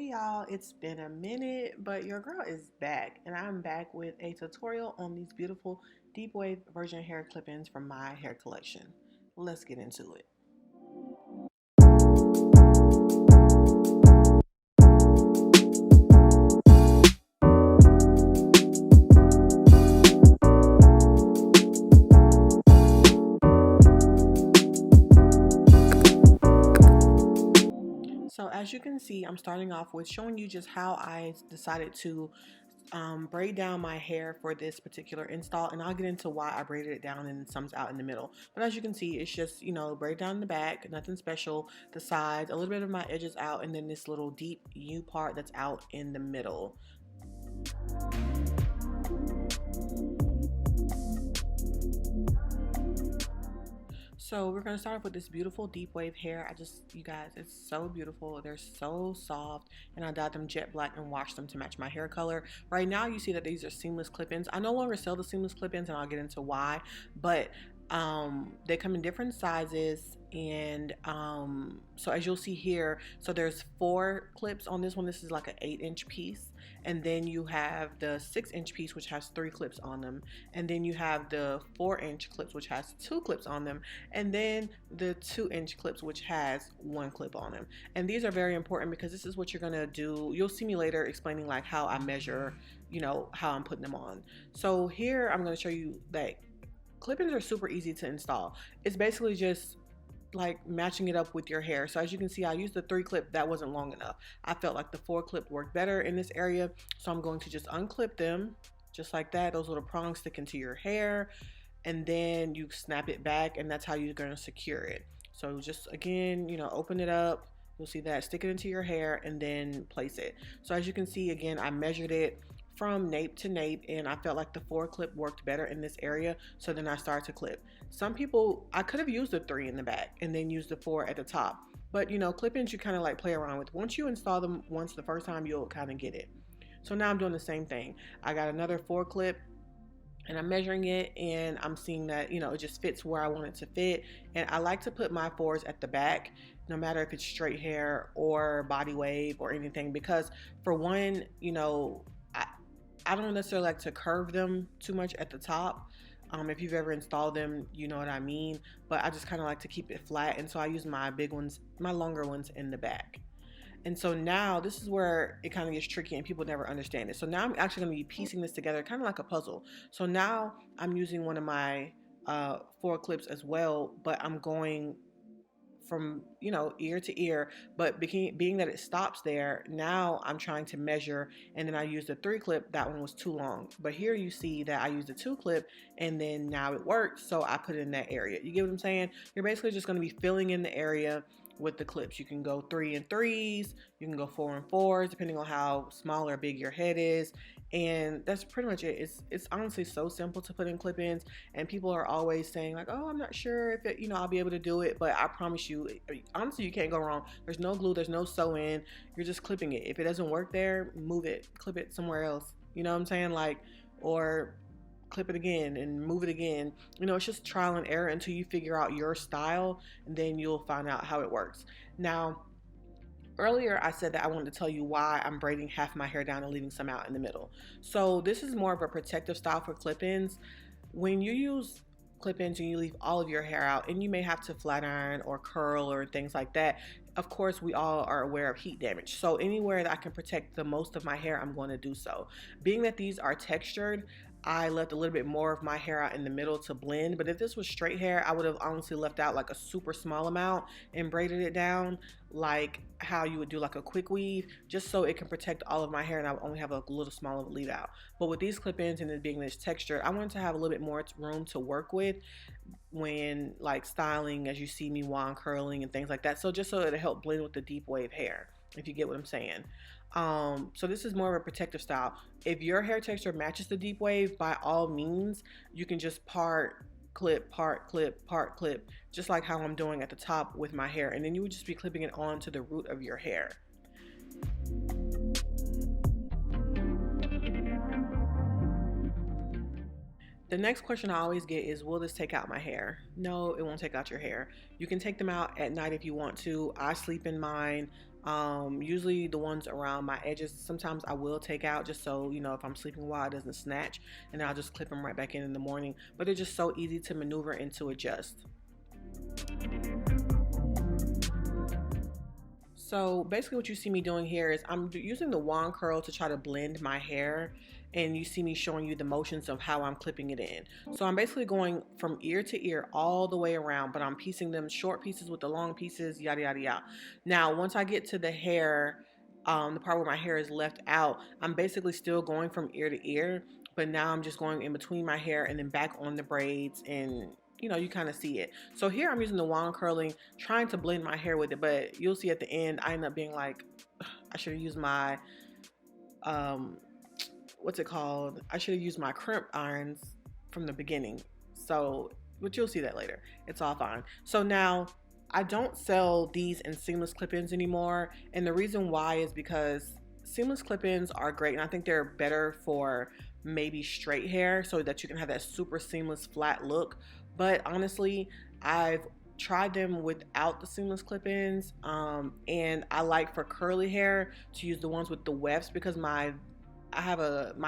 Hey y'all, it's been a minute, but your girl is back, and I'm back with a tutorial on these beautiful deep wave virgin hair clip-ins from my hair collection. Let's get into it. So as you can see, I'm starting off with showing you just how I decided to braid down my hair for this particular install, and I'll get into why I braided it down and some's out in the middle. But as you can see, it's just, braid down the back, nothing special, the sides, a little bit of my edges out, and then this little deep U part that's out in the middle. So we're gonna start off with this beautiful deep wave hair. You guys, it's so beautiful. They're so soft, and I dyed them jet black and washed them to match my hair color. Right now, you see that these are seamless clip-ins. I no longer sell the seamless clip-ins, and I'll get into why. But they come in different sizes, and so as you'll see here, so there's 4 clips on this one. This is like an 8-inch piece, and then you have the 6-inch piece, which has 3 clips on them, and then you have the 4-inch clips, which has 2 clips on them, and then the 2-inch clips, which has 1 clip on them. And these are very important because this is what you're gonna do. You'll see me later explaining like how I measure, how I'm putting them on. So here I'm gonna show you that clip-ins are super easy to install. It's basically just like matching it up with your hair. So as you can see, I used the 3 clip, that wasn't long enough. I felt like the 4 clip worked better in this area, so I'm going to just unclip them just like that. Those little prongs stick into your hair, and then you snap it back, and that's how you're going to secure it. So just again, open it up, you'll see that, stick it into your hair, and then place it. So as you can see, again, I measured it from nape to nape, and I felt like the 4 clip worked better in this area, so then I started to clip. Some people, I could have used the 3 in the back and then used the 4 at the top, but clip-ins you kind of like play around with. Once you install them once the first time, you'll kind of get it. So now I'm doing the same thing. I got another 4 clip, and I'm measuring it, and I'm seeing that it just fits where I want it to fit. And I like to put my 4s at the back, no matter if it's straight hair or body wave or anything, because for one, I don't necessarily like to curve them too much at the top. If you've ever installed them, you know what I mean. But I just kind of like to keep it flat, and so I use my big ones, my longer ones, in the back. And so now this is where it kind of gets tricky and people never understand it. So now I'm actually going to be piecing this together kind of like a puzzle. So now I'm using one of my 4 clips as well, but I'm going from ear to ear, but being that it stops there, now I'm trying to measure, and then I used a 3 clip. That one was too long, but here you see that I used a 2 clip, and then now it works, so I put it in that area. You get what I'm saying? You're basically just going to be filling in the area with the clips. You can go 3 and 3s, you can go 4 and 4s, depending on how small or big your head is. And that's pretty much it. It's honestly so simple to put in clip-ins, and people are always saying like, oh, I'm not sure if it, I'll be able to do it, but I promise you, honestly, you can't go wrong. There's no glue, there's no sew-in, you're just clipping it. If it doesn't work there, move it, clip it somewhere else. You know what I'm saying? Like, or clip it again and move it again. It's just trial and error until you figure out your style, and then you'll find out how it works. Now, earlier I said that I wanted to tell you why I'm braiding half my hair down and leaving some out in the middle. So this is more of a protective style for clip-ins. When you use clip-ins and you leave all of your hair out, and you may have to flat iron or curl or things like that, of course we all are aware of heat damage. So anywhere that I can protect the most of my hair, I'm going to do so. Being that these are textured, I left a little bit more of my hair out in the middle to blend, but if this was straight hair, I would have honestly left out like a super small amount and braided it down like how you would do like a quick weave, just so it can protect all of my hair and I would only have a little small of a leave out. But with these clip-ins and it being this texture, I wanted to have a little bit more room to work with when like styling, as you see me while I'm curling and things like that. So just so it'll help blend with the deep wave hair, if you get what I'm saying. So this is more of a protective style. If your hair texture matches the deep wave, by all means, you can just part clip, part clip, part clip, just like how I'm doing at the top with my hair, and then you would just be clipping it onto the root of your hair. The next question I always get is, will this take out my hair? No, it won't take out your hair. You can take them out at night if you want to. I sleep in mine. Usually the ones around my edges, sometimes I will take out just so, you know, if I'm sleeping while it doesn't snatch, and then I'll just clip them right back in the morning. But they're just so easy to maneuver and to adjust. So basically what you see me doing here is I'm using the wand curl to try to blend my hair, and you see me showing you the motions of how I'm clipping it in. So I'm basically going from ear to ear all the way around, but I'm piecing them short pieces with the long pieces, yada yada yada. Now once I get to the hair, the part where my hair is left out, I'm basically still going from ear to ear, but now I'm just going in between my hair and then back on the braids, and you know, you kind of see it. So here I'm using the wand curling, trying to blend my hair with it, but you'll see at the end, I end up being like, I should have used my, what's it called? I should have used my crimp irons from the beginning. So, but you'll see that later. It's all fine. So now I don't sell these in seamless clip-ins anymore. And the reason why is because seamless clip-ins are great, and I think they're better for maybe straight hair so that you can have that super seamless flat look. But honestly, I've tried them without the seamless clip-ins, and I like for curly hair to use the ones with the wefts, because my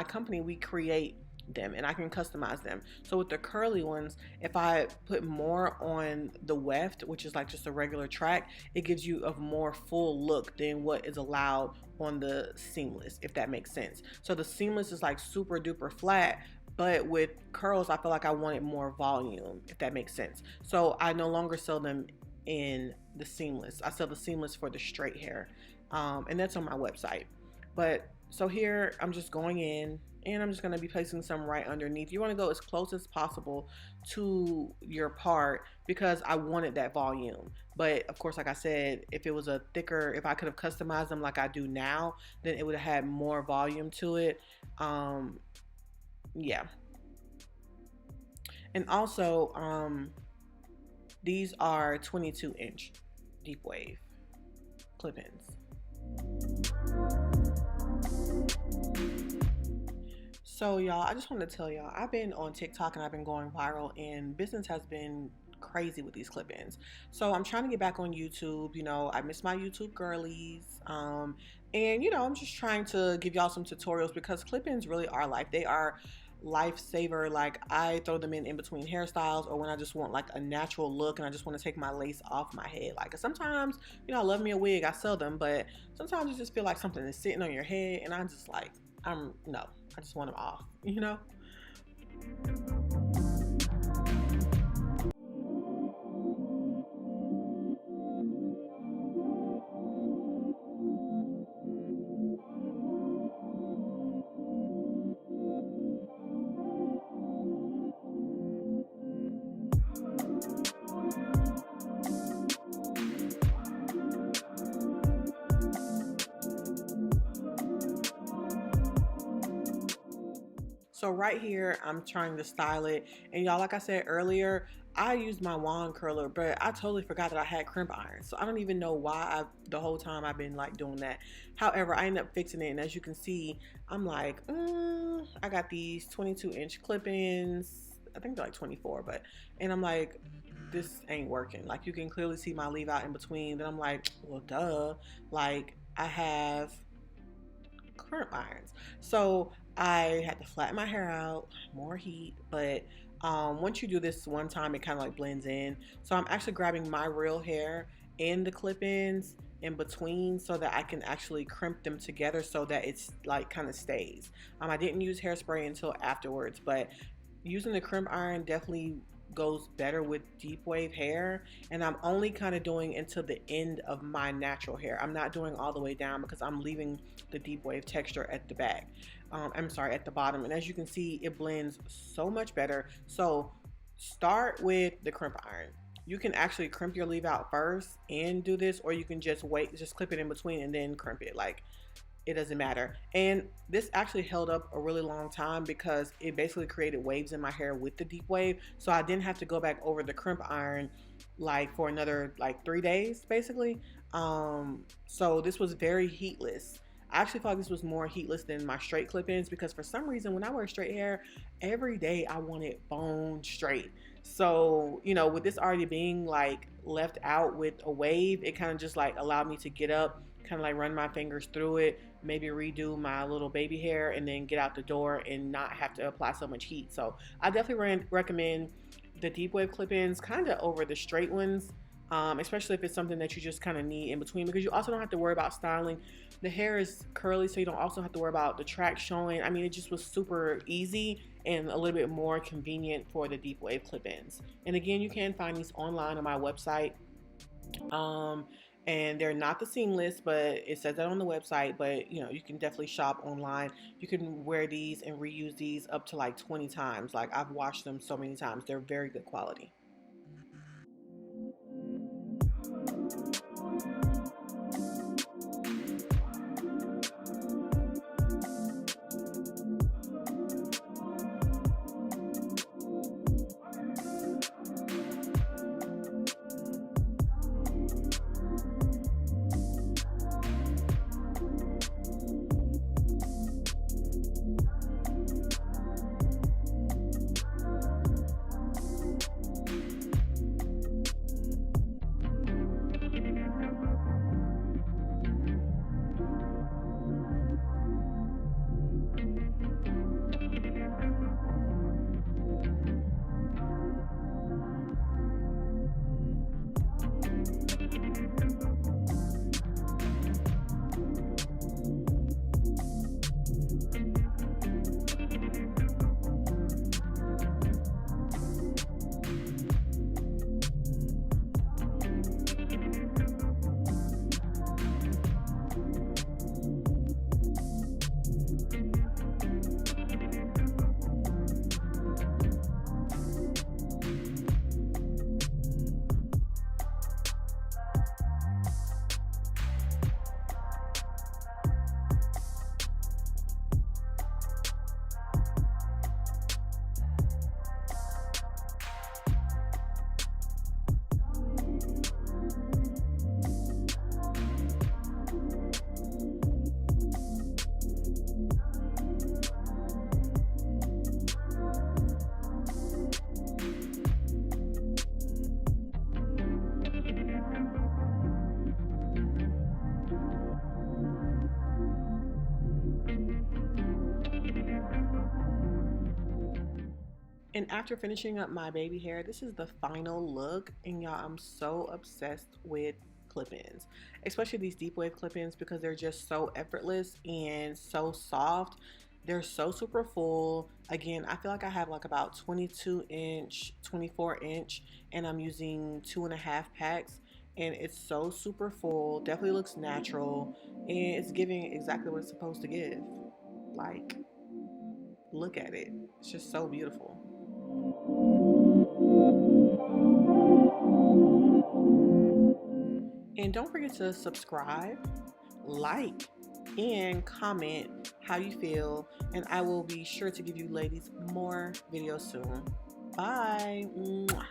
company, we create them and I can customize them. So with the curly ones, if I put more on the weft, which is like just a regular track, it gives you a more full look than what is allowed on the seamless, if that makes sense. So the seamless is like super duper flat, but with curls I feel like I wanted more volume, if that makes sense. So I no longer sell them in the seamless. I sell the seamless for the straight hair, and that's on my website. But so here I'm just going in and I'm just going to be placing some right underneath. You want to go as close as possible to your part because I wanted that volume. But of course, like I said, if it was a thicker, if I could have customized them like I do now, then it would have had more volume to it. Yeah. And also, these are 22-inch deep wave clip-ins. So y'all, I just want to tell y'all, I've been on TikTok and I've been going viral, and business has been crazy with these clip-ins. So I'm trying to get back on YouTube. You know, I miss my YouTube girlies. And you know, I'm just trying to give y'all some tutorials because clip-ins really are life. They are lifesaver. Like, I throw them in between hairstyles, or when I just want like a natural look and I just want to take my lace off my head. Like, sometimes, you know, I love me a wig, I sell them, but sometimes you just feel like something is sitting on your head, and I'm just like, no, I just want them off, you know? So right here, I'm trying to style it. And y'all, like I said earlier, I used my wand curler, but I totally forgot that I had crimp irons. So I don't even know why the whole time I've been like doing that. However, I ended up fixing it. And as you can see, I'm like, I got these 22-inch clip-ins. I think they're like 24, and I'm like, this ain't working. Like, you can clearly see my leave out in between. Then I'm like, well, duh. Like, I have crimp irons. So I had to flatten my hair out, more heat, but once you do this one time, it kind of like blends in. So I'm actually grabbing my real hair and the clip-ins in between so that I can actually crimp them together so that it's like kind of stays. I didn't use hairspray until afterwards, but using the crimp iron definitely goes better with deep wave hair. And I'm only kind of doing until the end of my natural hair. I'm not doing all the way down because I'm leaving the deep wave texture at the back. I'm sorry, at the bottom. And as you can see, it blends so much better. So start with the crimp iron. You can actually crimp your leave out first and do this, or you can just wait, just clip it in between and then crimp it. Like, it doesn't matter. And this actually held up a really long time because it basically created waves in my hair with the deep wave. So I didn't have to go back over the crimp iron like for another like 3 days basically. So this was very heatless. I actually felt like this was more heatless than my straight clip-ins because for some reason when I wear straight hair, every day I want it bone straight. So, you know, with this already being like left out with a wave, it kind of just like allowed me to get up, kind of like run my fingers through it, maybe redo my little baby hair, and then get out the door and not have to apply so much heat. So I definitely recommend the deep wave clip-ins kind of over the straight ones, especially if it's something that you just kind of need in between, because you also don't have to worry about styling. The hair is curly, so you don't also have to worry about the track showing. I mean, it just was super easy and a little bit more convenient for the deep wave clip-ins. And again, you can find these online on my website. And they're not the seamless, but it says that on the website. But you know, you can definitely shop online. You can wear these and reuse these up to like 20 times. Like, I've washed them so many times. They're very good quality. And after finishing up my baby hair, this is the final look. And y'all, I'm so obsessed with clip-ins, especially these deep wave clip-ins, because they're just so effortless and so soft. They're so super full. Again, I feel like I have like about 22 inch, 24 inch, and I'm using 2.5 packs. And it's so super full, definitely looks natural, and it's giving exactly what it's supposed to give. Like, look at it. It's just so beautiful. And don't forget to subscribe, like, and comment how you feel. And I will be sure to give you ladies more videos soon. Bye. Mwah.